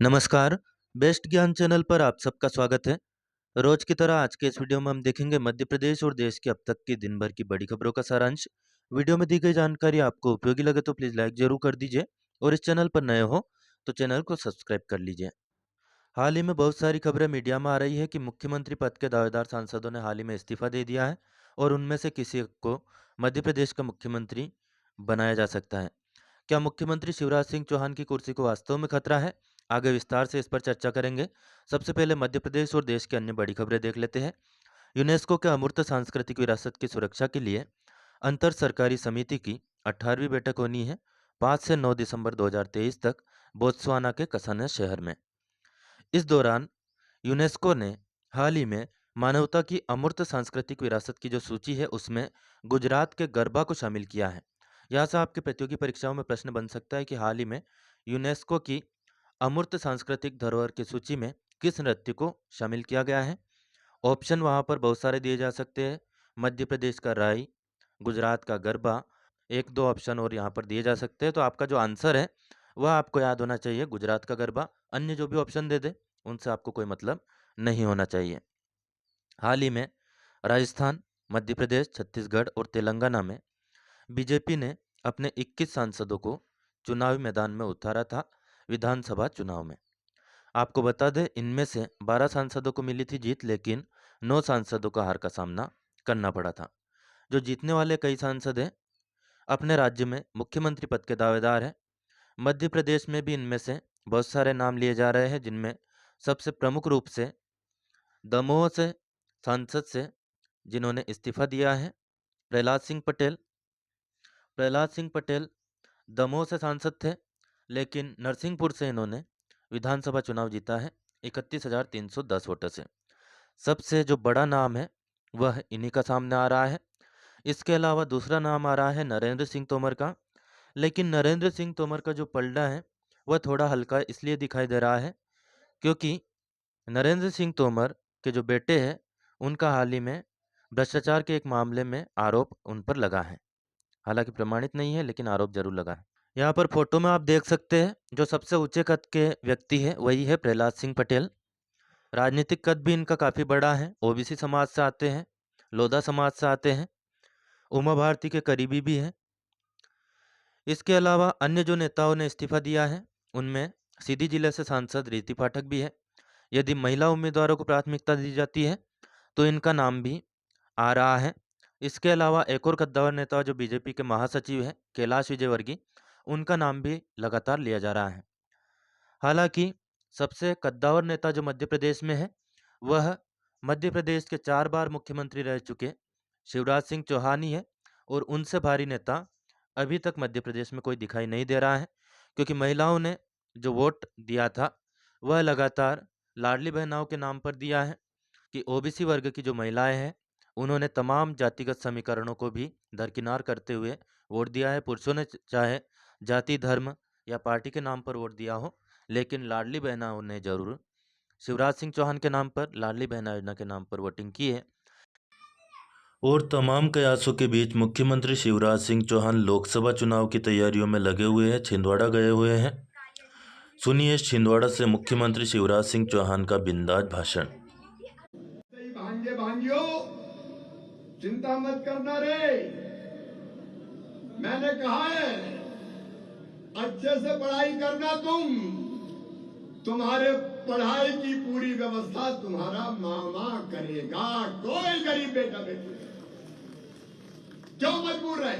नमस्कार, बेस्ट ज्ञान चैनल पर आप सबका स्वागत है। रोज की तरह आज के इस वीडियो में हम देखेंगे मध्य प्रदेश और देश की अब तक की दिन भर की बड़ी खबरों का सारांश। वीडियो में दी गई जानकारी आपको उपयोगी लगे तो प्लीज लाइक जरूर कर दीजिए और इस चैनल पर नए हो तो चैनल को सब्सक्राइब कर लीजिए। हाल ही में बहुत सारी खबरें मीडिया में आ रही है कि मुख्यमंत्री पद के दावेदार सांसदों ने हाल ही में इस्तीफा दे दिया है और उनमें से किसी को मध्य प्रदेश का मुख्यमंत्री बनाया जा सकता है। क्या मुख्यमंत्री शिवराज सिंह चौहान की कुर्सी को वास्तव में खतरा है? आगे विस्तार से इस पर चर्चा करेंगे। सबसे पहले मध्य प्रदेश और देश की अन्य बड़ी खबरें देख लेते हैं। यूनेस्को के अमूर्त सांस्कृतिक विरासत की सुरक्षा के लिए अंतर सरकारी समिति की 18वीं बैठक होनी है 5 से 9 दिसंबर 2023 तक बोत्सवाना के कसाने शहर में। इस दौरान यूनेस्को ने हाल ही में मानवता की अमूर्त सांस्कृतिक विरासत की जो सूची है उसमें गुजरात के गरबा को शामिल किया है। यहाँ से आपकी प्रतियोगी परीक्षाओं में प्रश्न बन सकता है कि हाल ही में यूनेस्को की अमूर्त सांस्कृतिक धरोहर की सूची में किस नृत्य को शामिल किया गया है। ऑप्शन वहाँ पर बहुत सारे दिए जा सकते हैं। मध्य प्रदेश का राई, गुजरात का गरबा, एक दो ऑप्शन और यहाँ पर दिए जा सकते हैं। तो आपका जो आंसर है वह आपको याद होना चाहिए, गुजरात का गरबा। अन्य जो भी ऑप्शन दे दे उनसे आपको कोई मतलब नहीं होना चाहिए। हाल ही में राजस्थान, मध्य प्रदेश, छत्तीसगढ़ और तेलंगाना में बीजेपी ने अपने 21 सांसदों को चुनावी मैदान में उतारा था विधानसभा चुनाव में। आपको बता दें इनमें से 12 सांसदों को मिली थी जीत, लेकिन 9 सांसदों का हार का सामना करना पड़ा था। जो जीतने वाले कई सांसद हैं अपने राज्य में मुख्यमंत्री पद के दावेदार हैं। मध्य प्रदेश में भी इनमें से बहुत सारे नाम लिए जा रहे हैं, जिनमें सबसे प्रमुख रूप से दमोह से सांसद से जिन्होंने इस्तीफा दिया है प्रहलाद सिंह पटेल। प्रहलाद सिंह पटेल दमोह से सांसद थे, लेकिन नरसिंहपुर से इन्होंने विधानसभा चुनाव जीता है 31,310 वोटों से। सबसे जो बड़ा नाम है वह इन्हीं का सामने आ रहा है। इसके अलावा दूसरा नाम आ रहा है नरेंद्र सिंह तोमर का, लेकिन नरेंद्र सिंह तोमर का जो पलड़ा है वह थोड़ा हल्का इसलिए दिखाई दे रहा है क्योंकि नरेंद्र सिंह तोमर के जो बेटे हैं उनका हाल ही में भ्रष्टाचार के एक मामले में आरोप उन पर लगा है। हालांकि प्रमाणित नहीं है, लेकिन आरोप जरूर लगा है। यहाँ पर फोटो में आप देख सकते हैं जो सबसे ऊंचे कद के व्यक्ति है वही है प्रहलाद सिंह पटेल। राजनीतिक कद भी इनका काफी बड़ा है, ओबीसी समाज से आते हैं, लोधा समाज से आते हैं, उमा भारती के करीबी भी हैं। इसके अलावा अन्य जो नेताओं ने इस्तीफा दिया है उनमें सीधी जिले से सांसद रीति पाठक भी है। यदि महिला उम्मीदवारों को प्राथमिकता दी जाती है तो इनका नाम भी आ रहा है। इसके अलावा एक और कद्दावर नेता जो बीजेपी के महासचिव हैं कैलाश विजयवर्गीय, उनका नाम भी लगातार लिया जा रहा है। हालांकि सबसे कद्दावर नेता जो मध्य प्रदेश में है वह मध्य प्रदेश के 4 बार मुख्यमंत्री रह चुके शिवराज सिंह चौहान ही है, और उनसे भारी नेता अभी तक मध्य प्रदेश में कोई दिखाई नहीं दे रहा है, क्योंकि महिलाओं ने जो वोट दिया था वह लगातार लाडली बहनाओं के नाम पर दिया है कि ओबीसी वर्ग की जो महिलाएं हैं उन्होंने तमाम जातिगत समीकरणों को भी दरकिनार करते हुए वोट दिया है। पुरुषों ने चाहे जाति, धर्म या पार्टी के नाम पर वोट दिया हो, लेकिन लाडली बहनाओं ने जरूर शिवराज सिंह चौहान के नाम पर, लाडली बहना योजना के नाम पर वोटिंग की है। और तमाम कयासों के बीच मुख्यमंत्री शिवराज सिंह चौहान लोकसभा चुनाव की तैयारियों में लगे हुए हैं, छिंदवाड़ा गए हुए हैं। सुनिए छिंदवाड़ा से मुख्यमंत्री शिवराज सिंह चौहान का बिंदास भाषण। भांजे भांजियो, चिंता मत करना रे। मैंने कहा है अच्छे से पढ़ाई करना। तुम्हारे पढ़ाई की पूरी व्यवस्था तुम्हारा मामा करेगा। कोई गरीब बेटा बेटी क्यों मजबूर रहे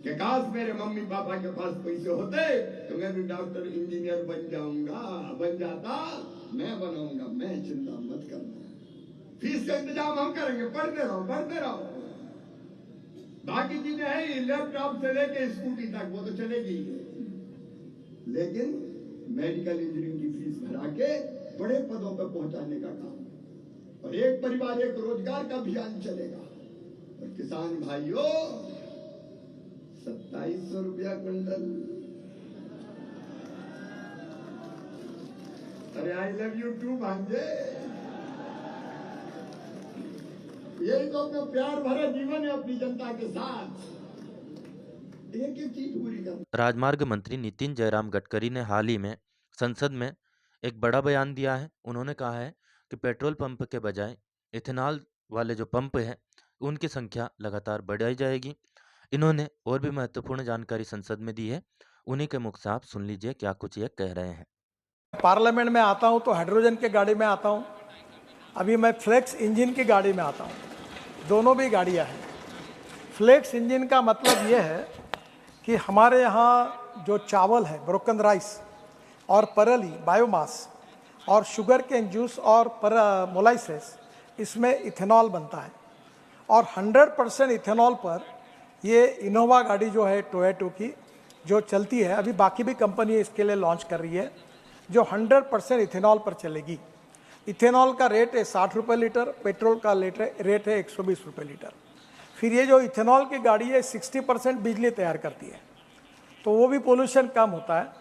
कि काश मेरे मम्मी पापा के पास पैसे होते तो मैं भी डॉक्टर इंजीनियर बन जाऊंगा, बन जाता, मैं बनाऊंगा। मैं चिंता मत करना, फीस का इंतजाम हम करेंगे, पढ़ते रहो पढ़ते रहो। बाकी चीजें हैं, लैपटॉप से लेके स्कूटी तक वो तो चलेगी, लेकिन मेडिकल इंजीनियरिंग की फीस भरा के बड़े पदों पर पहुंचाने का काम, और एक परिवार एक रोजगार का अभियान चलेगा। और किसान भाइयों 2700 रुपया क्विंटल। अरे आई लव यू टू भांजे। यही तो अपना प्यार भरा जीवन है अपनी जनता के साथ, एक एक चीज पूरी कर। राजमार्ग मंत्री नितिन जयराम गडकरी ने हाल ही में संसद में एक बड़ा बयान दिया है। उन्होंने कहा है कि पेट्रोल पंप के बजाय इथेनॉल वाले जो पंप हैं उनकी संख्या लगातार बढ़ाई जाएगी। इन्होंने और भी महत्वपूर्ण जानकारी संसद में दी है। उन्हीं के मुख से आप सुन लीजिए क्या कुछ ये कह रहे हैं। पार्लियामेंट में आता हूं तो हाइड्रोजन की गाड़ी में आता हूं। अभी मैं फ्लेक्स इंजन की गाड़ी में आता हूं। दोनों भी गाड़ियां हैं। फ्लेक्स इंजन का मतलब यह है कि हमारे यहाँ जो चावल है, ब्रोकन राइस और परली बायोमास और शुगर केन जूस और मोलाइसेस, इसमें इथेनॉल बनता है। और 100% इथेनॉल पर ये इनोवा गाड़ी जो है टोयोटा की जो चलती है, अभी बाकी भी कंपनी इसके लिए लॉन्च कर रही है, जो 100% इथेनॉल पर चलेगी। इथेनॉल का रेट है 60 रुपये लीटर, पेट्रोल का रेट है 120 रुपये लीटर। फिर ये जो इथेनॉल की गाड़ी है 60% बिजली तैयार करती है, तो वो भी पोल्यूशन कम होता है।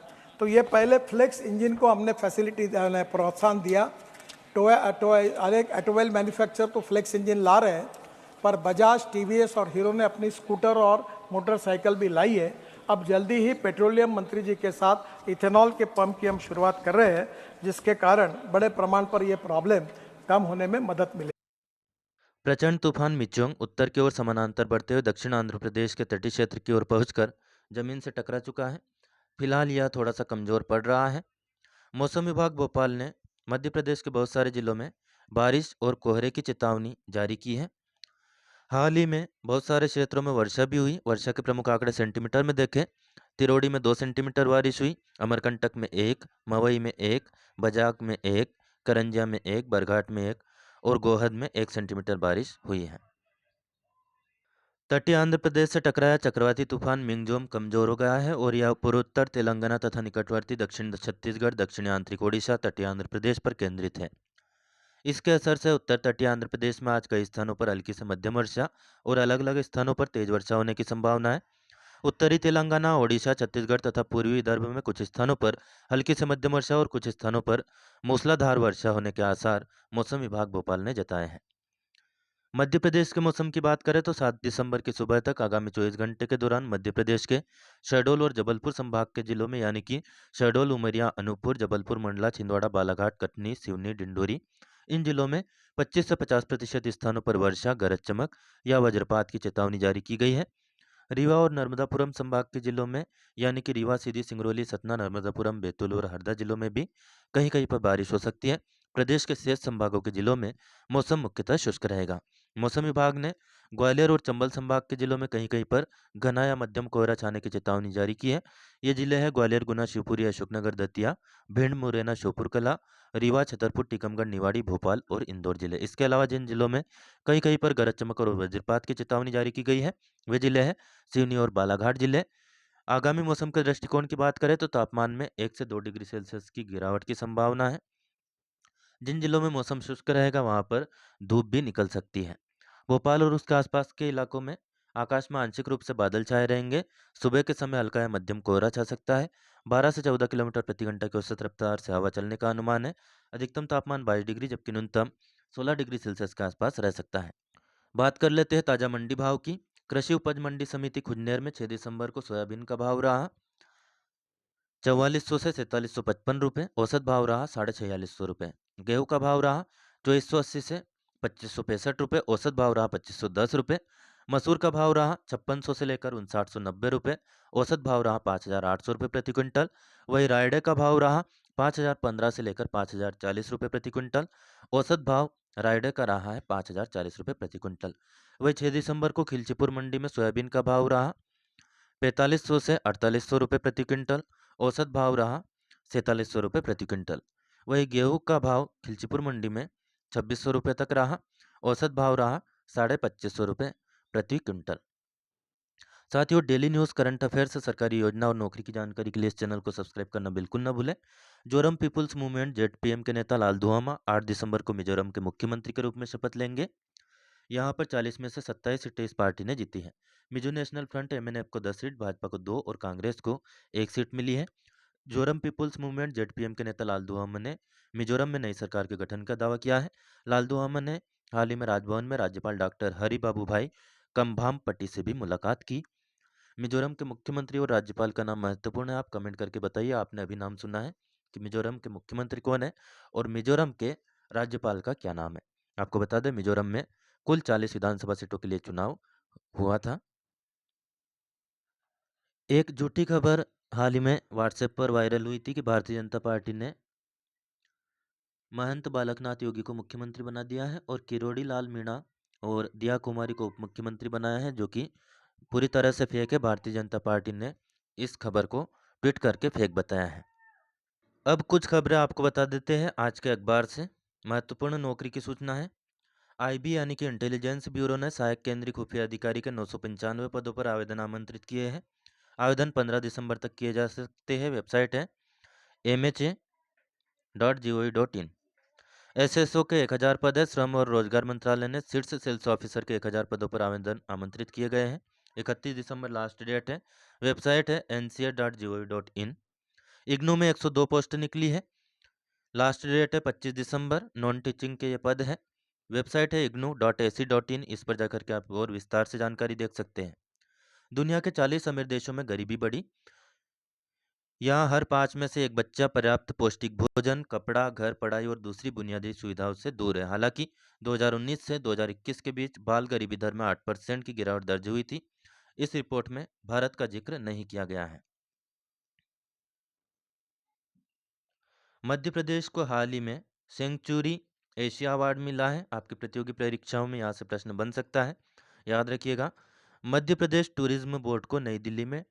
तो ये पहले फ्लेक्स इंजन को हमने फैसिलिटी प्रोत्साहन दिया। अनेक ऑटोमोबाइल मैन्युफैक्चरर तो फ्लेक्स इंजन ला रहे हैं, पर बजाज, टीवीएस और हीरो ने अपनी स्कूटर और मोटरसाइकिल भी लाई है। अब जल्दी ही पेट्रोलियम मंत्री जी के साथ इथेनॉल के पंप की हम शुरुआत कर रहे हैं, जिसके कारण बड़े प्रमाण पर यह प्रॉब्लम कम होने में मदद मिलेगी। प्रचंड तूफान मिचोंग उत्तर की ओर समानांतर बढ़ते हुए दक्षिण आंध्र प्रदेश के तटीय क्षेत्र की ओर पहुंचकर जमीन से टकरा चुका है। फिलहाल यह थोड़ा सा कमजोर पड़ रहा है। मौसम विभाग भोपाल ने मध्य प्रदेश के बहुत सारे जिलों में बारिश और कोहरे की चेतावनी जारी की है। हाल ही में बहुत सारे क्षेत्रों में वर्षा भी हुई। वर्षा के प्रमुख आंकड़े सेंटीमीटर में देखें। तिरोड़ी में 2 सेंटीमीटर बारिश हुई, अमरकंटक में 1, मवई में 1, बजाक में 1, करंजिया में 1, बरघाट में 1 और गोहद में 1 सेंटीमीटर बारिश हुई है। तटीय आंध्र प्रदेश से टकराया चक्रवाती तूफान मिंगजोम कमजोर हो गया है और यह पूर्वोत्तर तेलंगाना तथा निकटवर्ती दक्षिण छत्तीसगढ़, दक्षिणी आंतरिक ओडिशा, तटीय आंध्र प्रदेश पर केंद्रित है। इसके असर से उत्तर तटीय आंध्र प्रदेश में आज कई स्थानों पर हल्की से मध्यम वर्षा और अलग अलग स्थानों पर तेज वर्षा होने की संभावना है। उत्तरी तेलंगाना, ओडिशा, छत्तीसगढ़ तथा पूर्वी विदर्भ में कुछ स्थानों पर हल्की से मध्यम वर्षा और कुछ स्थानों पर मूसलाधार वर्षा होने के आसार मौसम विभाग भोपाल ने जताए हैं। मध्य प्रदेश के मौसम की बात करें तो 7 दिसंबर की सुबह तक आगामी 24 घंटे के दौरान मध्य प्रदेश के शहडोल और जबलपुर संभाग के जिलों में यानी कि शहडोल, उमरिया, अनूपपुर, जबलपुर, मंडला, छिंदवाड़ा, बालाघाट, कटनी, सिवनी, डिंडोरी, इन जिलों में 25 से 50% स्थानों पर वर्षा, गरज चमक या वज्रपात की चेतावनी जारी की गई है। रीवा और नर्मदापुरम संभाग के जिलों में यानी कि रीवा, सीधी, सिंगरौली, सतना, नर्मदापुरम, बैतूल और हरदा जिलों में भी कहीं कहीं पर बारिश हो सकती है। प्रदेश के शेष संभागों के जिलों में मौसम मुख्यतः शुष्क रहेगा। मौसम विभाग ने ग्वालियर और चंबल संभाग के जिलों में कहीं कहीं पर घना या मध्यम कोहरा छाने की चेतावनी जारी की है। ये जिले हैं ग्वालियर, गुना, शिवपुरी, अशोकनगर, दतिया, भिंड, मुरैना, श्योपुर कला, रीवा, छतरपुर, टीकमगढ़, निवाड़ी, भोपाल और इंदौर जिले। इसके अलावा जिन जिलों में कहीं कहीं पर गरज चमक और वज्रपात की चेतावनी जारी की गई है वे जिले हैं सिवनी और बालाघाट जिले। आगामी मौसम के दृष्टिकोण की बात करें तो तापमान में 1 से 2 डिग्री सेल्सियस की गिरावट की संभावना है। जिन जिलों में मौसम शुष्क रहेगा वहां पर धूप भी निकल सकती है। भोपाल और उसके आसपास के इलाकों में आकाश में आंशिक रूप से बादल छाए रहेंगे। सुबह के समय हल्का या मध्यम कोहरा छा सकता है। 12 से 14 किलोमीटर प्रति घंटा की औसत रफ्तार से हवा चलने का अनुमान है। अधिकतम तापमान 22 डिग्री जबकि न्यूनतम 16 डिग्री सेल्सियस के आसपास रह सकता है। बात कर लेते हैं ताजा मंडी भाव की। कृषि उपज मंडी समिति खुजनेर में 6 दिसंबर को सोयाबीन का भाव रहा 4400 से 4355 रुपये। औसत भाव रहा 4650 रुपये। गेहूं का भाव रहा 2480 से 2565 रुपये। औसत भाव रहा 2510 रुपये। मसूर का भाव रहा 5600 से लेकर 5990 रुपये। औसत भाव रहा 5800 रुपये प्रति क्विंटल। वही रायडे का भाव रहा 5015 से लेकर 5040 रुपये प्रति क्विंटल। औसत भाव रायडे का रहा है 5040 रुपये प्रति क्विंटल। वही 6 दिसंबर को खिलचीपुर मंडी में सोयाबीन का भाव रहा 4500 से 4800 रुपये प्रति क्विंटल। औसत भाव रहा 4700 रुपये प्रति क्विंटल। वही गेहूं का भाव खिलचीपुर मंडी में 2600 रुपये तक रहा। औसत भाव रहा 2550 रुपये प्रति क्विंटल। साथियों, डेली न्यूज़, करंट अफेयर्स, सरकारी योजना और नौकरी की जानकारी के लिए इस चैनल को सब्सक्राइब करना बिल्कुल न भूलें। जोरम पीपुल्स मूवमेंट जेडपीएम के नेता लाल दुआमा 8 दिसंबर को मिजोरम के मुख्यमंत्री के रूप में शपथ लेंगे। यहाँ पर 40 में से 27 सीटें इस पार्टी ने जीती हैं। मिजो नेशनल फ्रंट एमएनएफ को 10 सीट, भाजपा को 2 और कांग्रेस को 1 सीट मिली है। जोरम पीपुल्स मूवमेंट जेडपीएम के नेता लाल दुआमा ने मिजोरम में नई सरकार के गठन का दावा किया है। लाल दुआमा ने हाल ही में राजभवन में राज्यपाल डॉक्टर हरि बाबू भाई कम्भाम पट्टी से भी मुलाकात की। मिजोरम के मुख्यमंत्री और राज्यपाल का नाम महत्वपूर्ण है। आप कमेंट करके बताइए आपने अभी नाम सुना है कि मिजोरम के मुख्यमंत्री कौन है और मिजोरम के राज्यपाल का क्या नाम है। आपको बता दें मिजोरम में कुल 40 विधानसभा सीटों के लिए चुनाव हुआ था। एक झूठी खबर हाल ही में व्हाट्सएप पर वायरल हुई थी कि भारतीय जनता पार्टी ने महंत बालकनाथ योगी को मुख्यमंत्री बना दिया है और किरोड़ी लाल मीणा और दिया कुमारी को उप मुख्यमंत्री बनाया है, जो कि पूरी तरह से फेक है। भारतीय जनता पार्टी ने इस खबर को ट्वीट करके फेक बताया है। अब कुछ खबरें आपको बता देते हैं आज के अखबार से। महत्वपूर्ण नौकरी की सूचना है। आईबी यानी कि इंटेलिजेंस ब्यूरो ने सहायक केंद्रीय खुफिया अधिकारी के 995 पदों पर आवेदन आमंत्रित किए हैं। आवेदन 15 दिसंबर तक किए जा सकते हैं। वेबसाइट है mha.gov.in। एसएसओ के 1000 पद है। श्रम और रोजगार मंत्रालय ने शीर्ष सेल्स ऑफिसर के 1000 पदों पर आवेदन आमंत्रित किए गए हैं। 31 दिसंबर लास्ट डेट है। वेबसाइट है nca.gov.in। इग्नू में 102 पोस्ट निकली है। लास्ट डेट है 25 दिसंबर। नॉन टीचिंग के ये पद है। वेबसाइट है ignu.ac.in। इस पर जाकर के आप और विस्तार से जानकारी देख सकते हैं। दुनिया के 40 अमीर देशों में गरीबी बढ़ी। यहाँ हर 5 में से एक बच्चा पर्याप्त पौष्टिक भोजन, कपड़ा, घर, पढ़ाई और दूसरी बुनियादी सुविधाओं से दूर है। हालांकि 2019 से 2021 के बीच बाल गरीबी दर में 8% की गिरावट दर्ज हुई थी। इस रिपोर्ट में भारत का जिक्र नहीं किया गया है। मध्य प्रदेश को हाल ही में सेंचुरी एशिया अवार्ड मिला है। आपकी प्रतियोगी परीक्षाओं में यहाँ से प्रश्न बन सकता है, याद रखिएगा। मध्य प्रदेश टूरिज्म बोर्ड को नई दिल्ली में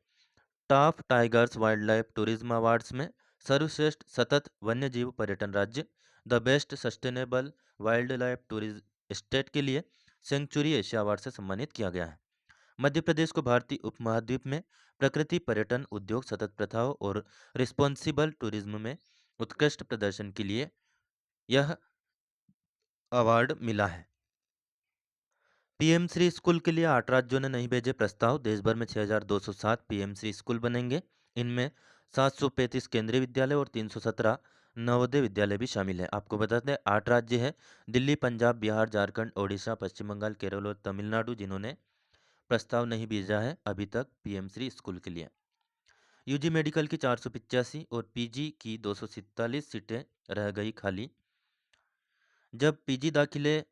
top tigers wild life tourism awards में सर्वश्रेष्ठ सतत वन्यजीव पर्यटन राज्य, the best sustainable wild life tourism state के लिए सेंचुरी एशिया अवार्ड से सम्मानित किया गया है। मध्य प्रदेश को भारतीय उपमहाद्वीप में प्रकृति पर्यटन उद्योग, सतत प्रथाओं और रिस्पॉन्सिबल टूरिज्म में उत्कृष्ट प्रदर्शन के लिए यह अवार्ड मिला है। पीएम श्री स्कूल के लिए 8 राज्यों ने नहीं भेजे प्रस्ताव। देश भर में 6207 पीएम श्री स्कूल बनेंगे। इनमें 735 केंद्रीय विद्यालय और 317 नवोदय विद्यालय भी शामिल है। आपको बता दें 8 राज्य हैं दिल्ली, पंजाब, बिहार, झारखंड, ओडिशा, पश्चिम बंगाल, केरल और तमिलनाडु, जिन्होंने प्रस्ताव नहीं भेजा है अभी तक पीएम श्री स्कूल के लिए। यूजी मेडिकल की 485 और पीजी की 247 सीटें रह गई खाली। जब पीजी दाखिले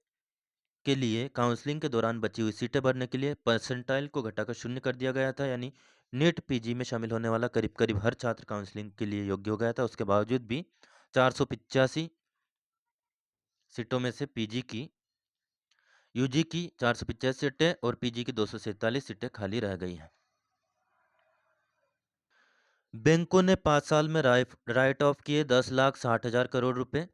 के लिए काउंसलिंग के दौरान बची हुई सीटें भरने के लिए परसेंटाइल को घटाकर 0 कर दिया गया था, यानी नीट पीजी में शामिल होने वाला करीब करीब हर छात्र काउंसलिंग के लिए योग्य हो गया था। उसके बावजूद भी 485 सीटों में से यूजी की 485 सीटें और पीजी की 247 सीटें खाली रह गई हैं। बैंकों ने 5 साल में राइट ऑफ किए 10,60,000 करोड़ रुपए।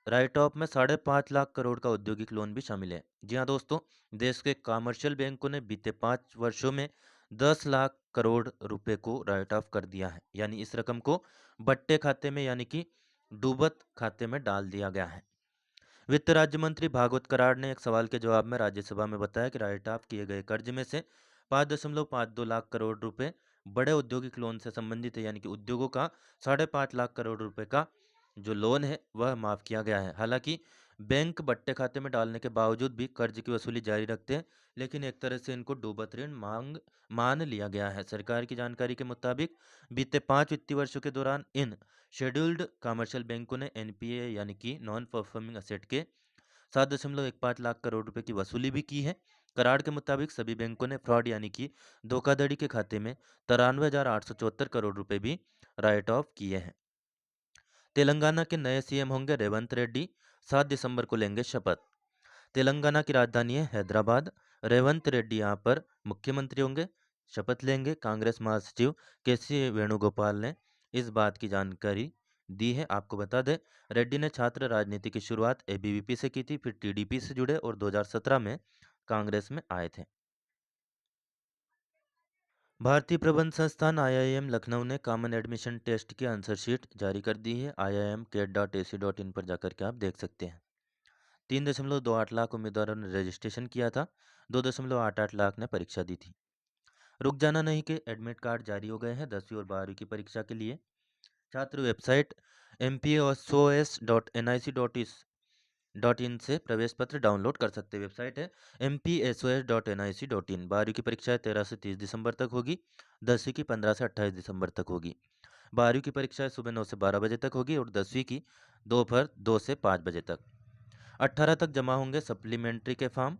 राइट ऑफ में 5.5 लाख करोड़ का औद्योगिक लोन भी शामिल है। जी हाँ दोस्तों, देश के कमर्शियल बैंकों ने बीते 5 वर्षों में 10 लाख करोड़ रुपए को राइट ऑफ कर दिया है, यानी इस रकम को बट्टे खाते में यानी कि डूबत खाते में डाल दिया गया है। वित्त राज्य मंत्री भागवत कराड़ ने एक सवाल के जवाब में राज्यसभा में बताया कि राइट ऑफ किए गए कर्ज में से 5.52 लाख करोड़ रुपए बड़े औद्योगिक लोन से संबंधित है, यानी कि उद्योगों का 5.5 लाख करोड़ रुपए का जो लोन है वह माफ किया गया है। हालांकि बैंक बट्टे खाते में डालने के बावजूद भी कर्ज की वसूली जारी रखते हैं, लेकिन एक तरह से इनको डूबत ऋण मान लिया गया है। सरकार की जानकारी के मुताबिक बीते 5 वित्तीय वर्षों के दौरान इन शेड्यूल्ड कमर्शियल बैंकों ने एनपीए यानी कि नॉन परफॉर्मिंग असेट के 7.15 लाख करोड़ रुपए की वसूली भी की है। करार के मुताबिक सभी बैंकों ने फ्रॉड यानी कि धोखाधड़ी के खाते में 93,874 करोड़ रुपए भी राइट ऑफ किए हैं। तेलंगाना के नए सीएम होंगे रेवंत रेड्डी। 7 दिसंबर को लेंगे शपथ। तेलंगाना की राजधानी है हैदराबाद। रेवंत रेड्डी यहाँ पर मुख्यमंत्री होंगे, शपथ लेंगे। कांग्रेस महासचिव केसी वेणुगोपाल ने इस बात की जानकारी दी है। आपको बता दें रेड्डी ने छात्र राजनीति की शुरुआत एबीवीपी से की थी, फिर टीडीपी से जुड़े और 2017 में कांग्रेस में आए थे। भारतीय प्रबंध संस्थान आईआईएम लखनऊ ने कॉमन एडमिशन टेस्ट की आंसर शीट जारी कर दी है। iimcat.ac.in पर जाकर के आप देख सकते हैं। 3.28 लाख उम्मीदवारों ने रजिस्ट्रेशन किया था। 2.88 लाख ने परीक्षा दी थी। रुक जाना नहीं कि एडमिट कार्ड जारी हो गए हैं 10वीं और 12वीं की परीक्षा के लिए। छात्र वेबसाइट mpsos.nic.in से प्रवेश पत्र डाउनलोड कर सकते हैं। वेबसाइट है mpsos.nic.in। 12वीं की परीक्षाएं 13 से 30 दिसंबर तक होगी। 10वीं की 15 से 28 दिसंबर तक होगी। 12वीं की परीक्षाएं सुबह 9 से 12 बजे तक होगी और 10वीं की दोपहर 2 से 5 बजे तक। 18 तक जमा होंगे सप्लीमेंट्री के फॉर्म।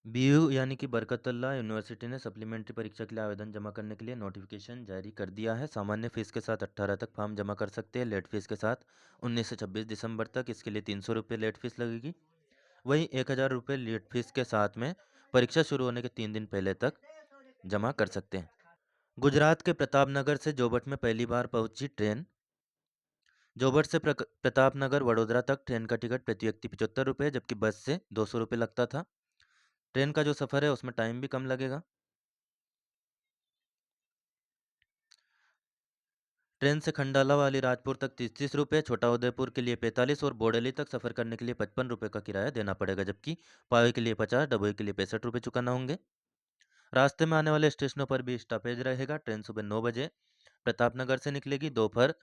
बीयू यानी कि बरकतुल्लाह यूनिवर्सिटी ने सप्लीमेंट्री परीक्षा के लिए आवेदन जमा करने के लिए नोटिफिकेशन जारी कर दिया है। सामान्य फीस के साथ 18 तक फॉर्म जमा कर सकते हैं। लेट फीस के साथ 19 से 26 दिसंबर तक इसके लिए 300 रुपये लेट फीस लगेगी। वहीं 1000 रुपये लेट फीस के साथ में परीक्षा शुरू होने के 3 दिन पहले तक जमा कर सकते हैं। गुजरात के प्रतापनगर से जोबट में पहली बार पहुंची ट्रेन। जोबट से प्रतापनगर वडोदरा तक ट्रेन का टिकट प्रति व्यक्ति 75 रुपये, जबकि बस से 200 रुपये लगता था। ट्रेन का जो सफ़र है उसमें टाइम भी कम लगेगा। ट्रेन से खंडाला वाली राजपुर तक 30 रुपये, छोटा उदयपुर के लिए 45 और बोडेली तक सफ़र करने के लिए 55 रुपये का किराया देना पड़ेगा, जबकि पावे के लिए 50, डभोई के लिए 65 रुपये चुकाना होंगे। रास्ते में आने वाले स्टेशनों पर भी स्टॉपेज रहेगा। ट्रेन सुबह 9 बजे प्रतापनगर से निकलेगी, दोपहर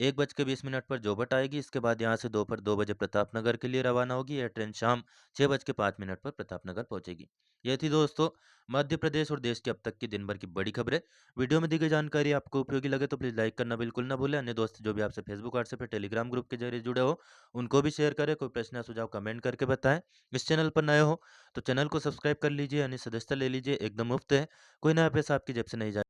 1:20 पर जोबट आएगी। इसके बाद यहाँ से दोपहर 2 बजे प्रतापनगर के लिए रवाना होगी। यह ट्रेन शाम 6:05 पर प्रतापनगर पहुंचेगी। ये थी दोस्तों मध्य प्रदेश और देश के अब तक की दिन भर की बड़ी खबरें। वीडियो में दी गई जानकारी आपको उपयोगी लगे तो प्लीज़ लाइक करना बिल्कुल ना भूलें। अन्य दोस्त जो भी आपसे फेसबुक, व्हाट्सएप या टेलीग्राम ग्रुप के जरिए जुड़े हो उनको भी शेयर करें। कोई प्रश्न या सुझाव कमेंट करके बताएं। इस चैनल पर नए हो तो चैनल को सब्सक्राइब कर लीजिए, यानी सदस्यता ले लीजिए, एकदम मुफ्त है। कोई नया पैसा आपकी जेब से नहीं जाए।